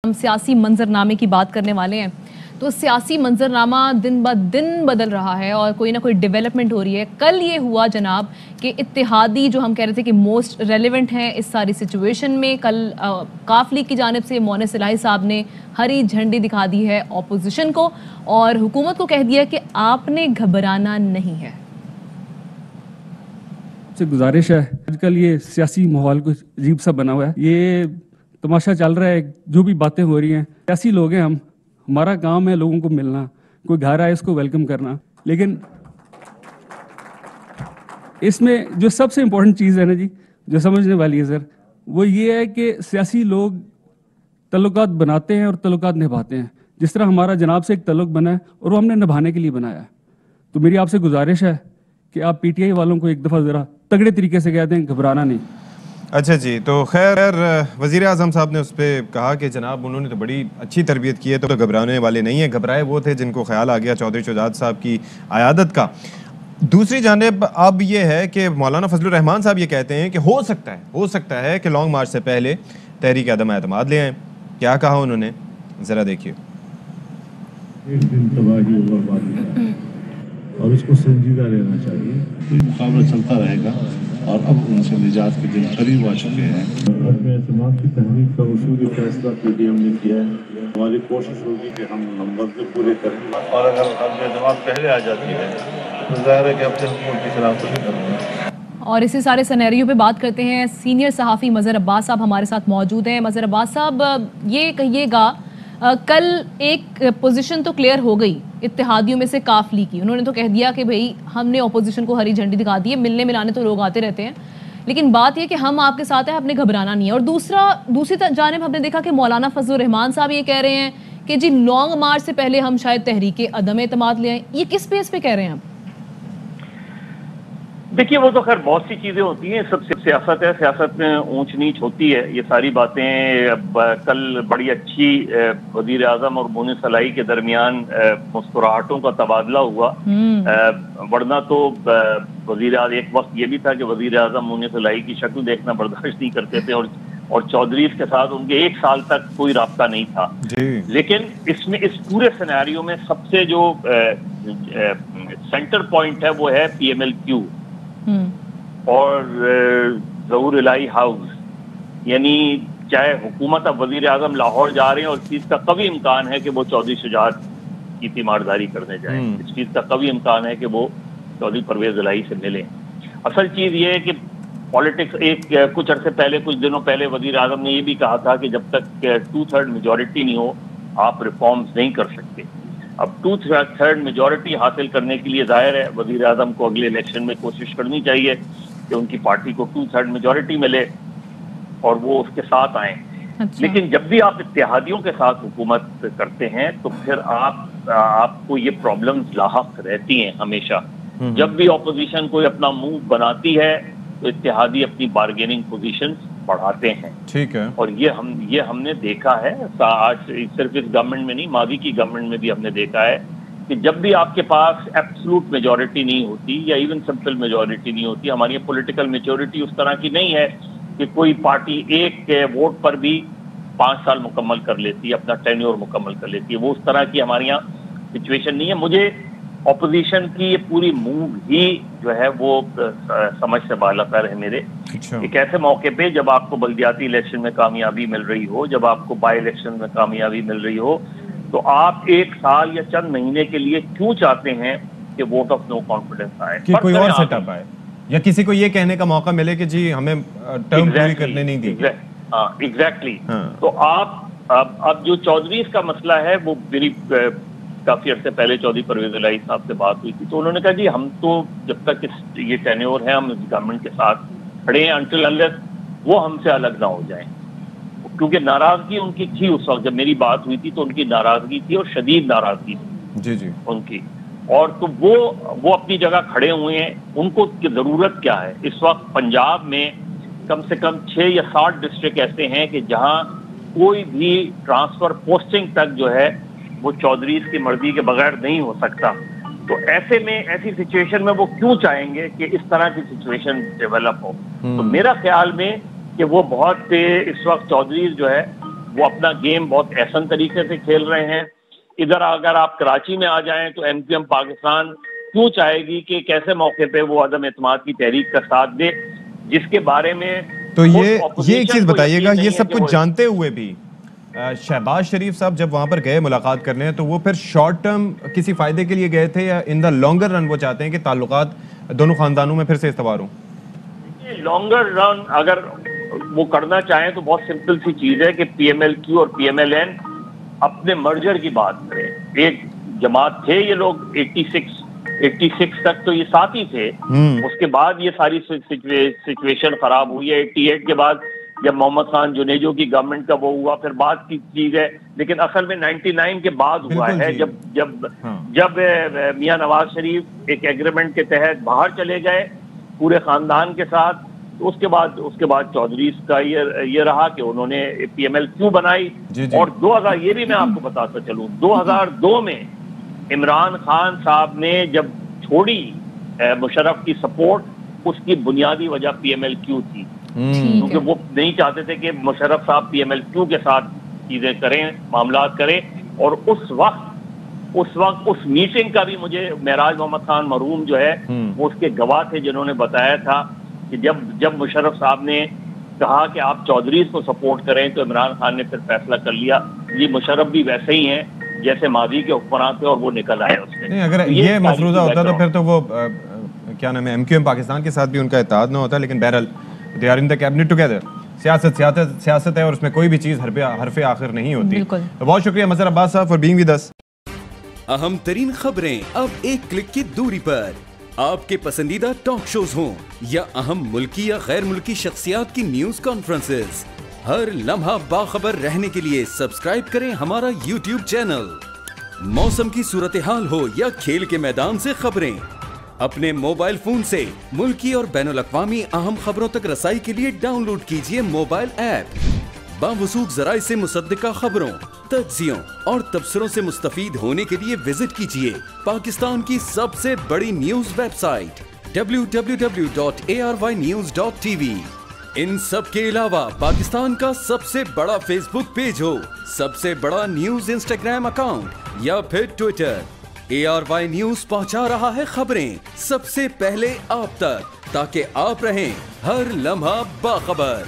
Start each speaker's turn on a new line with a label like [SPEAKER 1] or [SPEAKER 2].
[SPEAKER 1] ہم سیاسی منظرنامے کی بات کرنے والے ہیں تو سیاسی منظرنامہ دن بہ دن بدل رہا ہے اور کوئی نہ کوئی ڈیولپمنٹ ہو رہی ہے. کل یہ ہوا جناب کہ اتحادی جو ہم کہہ رہے تھے کہ موسٹ ریلیونٹ ہیں اس ساری سچویشن میں, کل کاف لیگ کی جانب سے مونس الہی صاحب نے ہری جھنڈی دکھا دی ہے اپوزیشن کو اور حکومت کو کہہ دیا کہ آپ نے گھبرانا نہیں ہے.
[SPEAKER 2] سے گزارش ہے, آج کل یہ سیاسی ماحول کچھ عجیب سا بنا ہوا ہے, یہ تماشا چل رہا ہے, جو بھی باتیں ہو رہی ہیں, سیاسی لوگ ہیں ہم, ہمارا کام ہے لوگوں کو ملنا, کوئی گھر آئے اس کو ویلکم کرنا, لیکن اس میں جو سب سے امپورٹنٹ چیز ہے نا جی, جو سمجھنے والی ہے سر, وہ یہ ہے کہ سیاسی لوگ تعلقات بناتے ہیں اور تعلقات نبھاتے ہیں. جس طرح ہمارا جناب سے ایک تعلق بنا ہے اور وہ ہم نے نبھانے کے لیے بنایا ہے. تو میری آپ سے گزارش ہے کہ آپ پی ٹی آئی والوں کو ایک دفعہ ذرا تگڑے طریقے سے کہہ دیں, گھبرانا نہیں.
[SPEAKER 3] اچھا جی, تو خیر وزیر اعظم صاحب نے اس پہ کہا کہ جناب انہوں نے تو بڑی اچھی تربیت کی ہے, تو گھبرانے والے نہیں ہیں. گھبرائے وہ تھے جن کو خیال آ گیا چودھری شجاعت صاحب کی عیادت کا. دوسری جانب اب یہ ہے کہ مولانا فضل الرحمان صاحب یہ کہتے ہیں کہ ہو سکتا ہے کہ لانگ مارچ سے پہلے تحریک عدم اعتماد لے آئیں. کیا کہا انہوں نے, ذرا دیکھیے.
[SPEAKER 4] ایک دن تباہی و بربادی کا اور اس کو سنجیدہ لینا چاہیے. مقابلہ چلتا رہے گا اور اب ان سے نجات کے دن قریب آ چکے ہیں. عدم اعتماد کی تحریک کا اصولی فیصلہ پی ڈی ایم نے کیا ہے. ہماری کوشش ہوگی کہ ہم نمبر بھی پورے کریں, اور اگر عدم اعتماد پہلے آ جاتی ہے تو ظاہر ہے کہ اپنے حکومت کی خلاف ورزی کریں گے.
[SPEAKER 1] اور اسی سارے سینیریو پہ بات کرتے ہیں. سینئر صحافی مظہر عباس صاحب ہمارے ساتھ موجود ہیں. مظہر عباس صاحب, یہ کہیے گا کل ایک پوزیشن تو کلیئر ہو گئی اتحادیوں میں سے کاف لیگ کی, انہوں نے تو کہہ دیا کہ بھئی ہم نے اپوزیشن کو ہری جھنڈی دکھا دی ہے, ملنے ملانے تو لوگ آتے رہتے ہیں, لیکن بات یہ کہ ہم آپ کے ساتھ ہیں, آپ نے گھبرانا نہیں ہے. اور دوسری جانب ہم نے دیکھا کہ مولانا فضل الرحمان صاحب یہ کہہ رہے ہیں کہ جی لانگ مارچ سے پہلے ہم شاید تحریک عدم اعتماد لے آئیں. یہ کس بیس پہ کہہ رہے ہیں آپ؟
[SPEAKER 5] دیکھیے وہ تو خیر بہت سی چیزیں ہوتی ہیں, سب سے سیاست ہے, سیاست میں اونچ نیچ ہوتی ہے, یہ ساری باتیں. کل بڑی اچھی وزیر اعظم اور مونس الہی کے درمیان مسکراہٹوں کا تبادلہ ہوا, ورنہ تو وزیر اعظم ایک وقت یہ بھی تھا کہ وزیر اعظم مونس الہی کی شکل دیکھنا برداشت نہیں کرتے تھے اور چودھریز کے ساتھ ان کے 1 سال تک کوئی رابطہ نہیں تھا. لیکن اس پورے سینیریو میں سب سے جو سینٹر پوائنٹ ہے وہ ہے پی ایم ایل کیو اور ظہور الہی ہاؤس. یعنی چاہے حکومت اب وزیر اعظم لاہور جا رہے ہیں اور اس چیز کا قوی امکان ہے کہ وہ چودھری شجاعت کی تیمارداری کرنے جائیں, اس چیز کا قوی امکان ہے کہ وہ چودھری پرویز الہی سے ملیں. اصل چیز یہ ہے کہ پالیٹکس کچھ عرصے پہلے, کچھ دنوں پہلے وزیر اعظم نے یہ بھی کہا تھا کہ جب تک 2/3 میجورٹی نہیں ہو آپ ریفارمز نہیں کر سکتے. اب 2/3 میجورٹی حاصل کرنے کے لیے ظاہر ہے وزیر اعظم کو اگلے الیکشن میں کوشش کرنی چاہیے کہ ان کی پارٹی کو 2/3 میجورٹی ملے اور وہ اس کے ساتھ آئیں. لیکن جب بھی آپ اتحادیوں کے ساتھ حکومت کرتے ہیں تو پھر آپ کو یہ پرابلمز لاحق رہتی ہیں ہمیشہ. جب بھی اپوزیشن کوئی اپنا موو بناتی ہے تو اتحادی اپنی بارگیننگ پوزیشنز بڑھاتے ہیں.
[SPEAKER 3] ٹھیک ہے,
[SPEAKER 5] اور یہ ہم نے دیکھا ہے, آج صرف اس گورنمنٹ میں نہیں, ماضی کی گورنمنٹ میں بھی ہم نے دیکھا ہے کہ جب بھی آپ کے پاس ایبسلوٹ میجورٹی نہیں ہوتی یا ایون سمپل میجورٹی نہیں ہوتی, ہماری پولیٹیکل میچورٹی اس طرح کی نہیں ہے کہ کوئی پارٹی ایک کے ووٹ پر بھی 5 سال مکمل کر لیتی ہے, اپنا ٹینیور مکمل کر لیتی ہے. وہ اس طرح کی ہمارے یہاں سچویشن نہیں ہے. مجھے اپوزیشن کی یہ پوری موو ہی جو ہے وہ سمجھ سے بالا تر ہے میرے. ایک ایسے موقع پہ جب آپ کو بلدیاتی الیکشن میں کامیابی مل رہی ہو, جب آپ کو بائی الیکشن میں کامیابی مل رہی ہو, تو آپ 1 سال یا چند مہینے کے لیے کیوں چاہتے ہیں کہ ووٹ آف نو کانفیڈنس آئے,
[SPEAKER 3] کہ کوئی اور سیٹ اپ آئے, یا کسی کو یہ کہنے کا موقع ملے کہ جی ہمیں ٹرم پوری کرنے نہیں دی.
[SPEAKER 5] ہاں ایگزیکٹلی. تو آپ اب جو چودھریز کا مسئلہ ہے وہ میری کافی عرصے پہلے چودھری پرویز الہی صاحب سے بات ہوئی تھی, تو انہوں نے کہا جی ہم تو جب تک یہ ٹینیور ہے ہم گورنمنٹ کے ساتھ کھڑے ہیں انٹل انلیس وہ ہم سے الگ نہ ہو جائیں. کیونکہ ناراضگی ان کی تھی اس وقت جب میری بات ہوئی تھی, تو ان کی ناراضگی تھی اور شدید ناراضگی تھی
[SPEAKER 3] جی
[SPEAKER 5] ان کی. اور تو وہ اپنی جگہ کھڑے ہوئے ہیں. ان کو ضرورت کیا ہے اس وقت؟ پنجاب میں کم سے کم 6 یا 7 ڈسٹرکٹ ایسے ہیں کہ جہاں کوئی بھی ٹرانسفر پوسٹنگ تک جو ہے وہ چودھریز کی مرضی کے بغیر نہیں ہو سکتا. تو ایسے میں ایسی سچویشن میں وہ کیوں چاہیں گے کہ اس طرح کی سچویشن ڈیولپ ہو؟ تو میرا خیال میں کہ وہ بہت اس وقت چودھریز جو ہے وہ اپنا گیم بہت احسن طریقے سے کھیل رہے ہیں. ادھر اگر آپ کراچی میں آ جائیں تو ایم کیو ایم پاکستان کیوں چاہے گی کہ کیسے موقع پہ وہ عدم اعتماد کی تحریک کا ساتھ دے, جس کے بارے میں
[SPEAKER 3] تو یہ ایک چیز بتائیے گا, یہ سب کچھ جانتے ہوئے بھی شہباز شریف صاحب جب وہاں پر گئے ملاقات کرنے, تو وہ پھر شارٹ ٹرم کسی فائدے کے لیے گئے تھے یا ان دا لانگر رن وہ چاہتے ہیں کہ تعلقات دونوں خاندانوں میں پھر سے استوار ہوں؟
[SPEAKER 5] لانگر رن اگر وہ کرنا چاہیں تو بہت سمپل سی چیز ہے کہ پی ایم ایل کیو اور پی ایم ایل این اپنے مرجر کی بات کریں. ایک جماعت تھے یہ لوگ 86 تک تو یہ ساتھ ہی تھے, اس کے بعد یہ ساری سچویشن خراب ہوئی ہے. 88 کے بعد جب محمد خان جنیجو کی گورنمنٹ کا وہ ہوا پھر بات کی چیز ہے, لیکن اصل میں 99 کے بعد ہوا ہے جب میاں نواز شریف ایک ایگریمنٹ کے تحت باہر چلے گئے پورے خاندان کے ساتھ. تو اس کے بعد چودھریز کا یہ رہا کہ انہوں نے پی ایم ایل کیو بنائی. اور 2000 یہ بھی میں آپ کو بتاتا چلوں 2002 میں عمران خان صاحب نے جب چھوڑی مشرف کی سپورٹ, اس کی بنیادی وجہ پی ایم ایل کیو تھی, کیونکہ وہ نہیں چاہتے تھے کہ مشرف صاحب پی ایم ایل کیو کے ساتھ چیزیں کریں, معاملات کریں. اور اس وقت اس میٹنگ کا بھی مجھے معراج محمد خان مرحوم جو ہے وہ اس کے گواہ تھے, جنہوں نے بتایا تھا کہ جب مشرف صاحب نے کہا کہ آپ چودھریز کو سپورٹ کریں تو عمران خان نے پھر فیصلہ کر لیا. یہ مشرف بھی ویسے ہی ہیں جیسے ماضی کے حکمران تھے اور وہ نکل آئے اس سے.
[SPEAKER 3] اگر یہ مفروضہ ہوتا تو پھر تو وہ کیا نام ہے ایم کیو ایم پاکستان کے ساتھ بھی ان کا اتحاد نہ ہوتا, لیکن بہرحال they are in the cabinet together. سیاست ہے اور اس میں کوئی بھی چیز حرف آخر نہیں ہوتی. بہت شکریہ مظہر عباس صاحب فار بینگ ود اس.
[SPEAKER 6] اہم ترین خبریں اب ایک کلک کی دوری پر. آپ کے پسندیدہ ٹاک شوز ہوں یا اہم ملکی یا غیر ملکی شخصیات کی نیوز کانفرنسز, ہر لمحہ باخبر رہنے کے لیے سبسکرائب کریں ہمارا یوٹیوب چینل. موسم کی صورتحال ہو یا کھیل کے میدان سے خبریں, اپنے موبائل فون سے ملکی اور بین الاقوامی اہم خبروں تک رسائی کے لیے ڈاؤن لوڈ کیجیے موبائل ایپ. باوثوق ذرائع سے مصدقہ خبروں, تجزیوں اور تبصروں سے مستفید ہونے کے لیے وزٹ کیجیے پاکستان کی سب سے بڑی نیوز ویب سائٹ www.arYnews.tv. ان سب کے علاوہ پاکستان کا سب سے بڑا فیس بک پیج ہو, سب سے بڑا نیوز انسٹاگرام اکاؤنٹ یا پھر ٹویٹر, ARY نیوز پہنچا رہا ہے خبریں سب سے پہلے آپ تک, تاکہ آپ رہیں ہر لمحہ باخبر.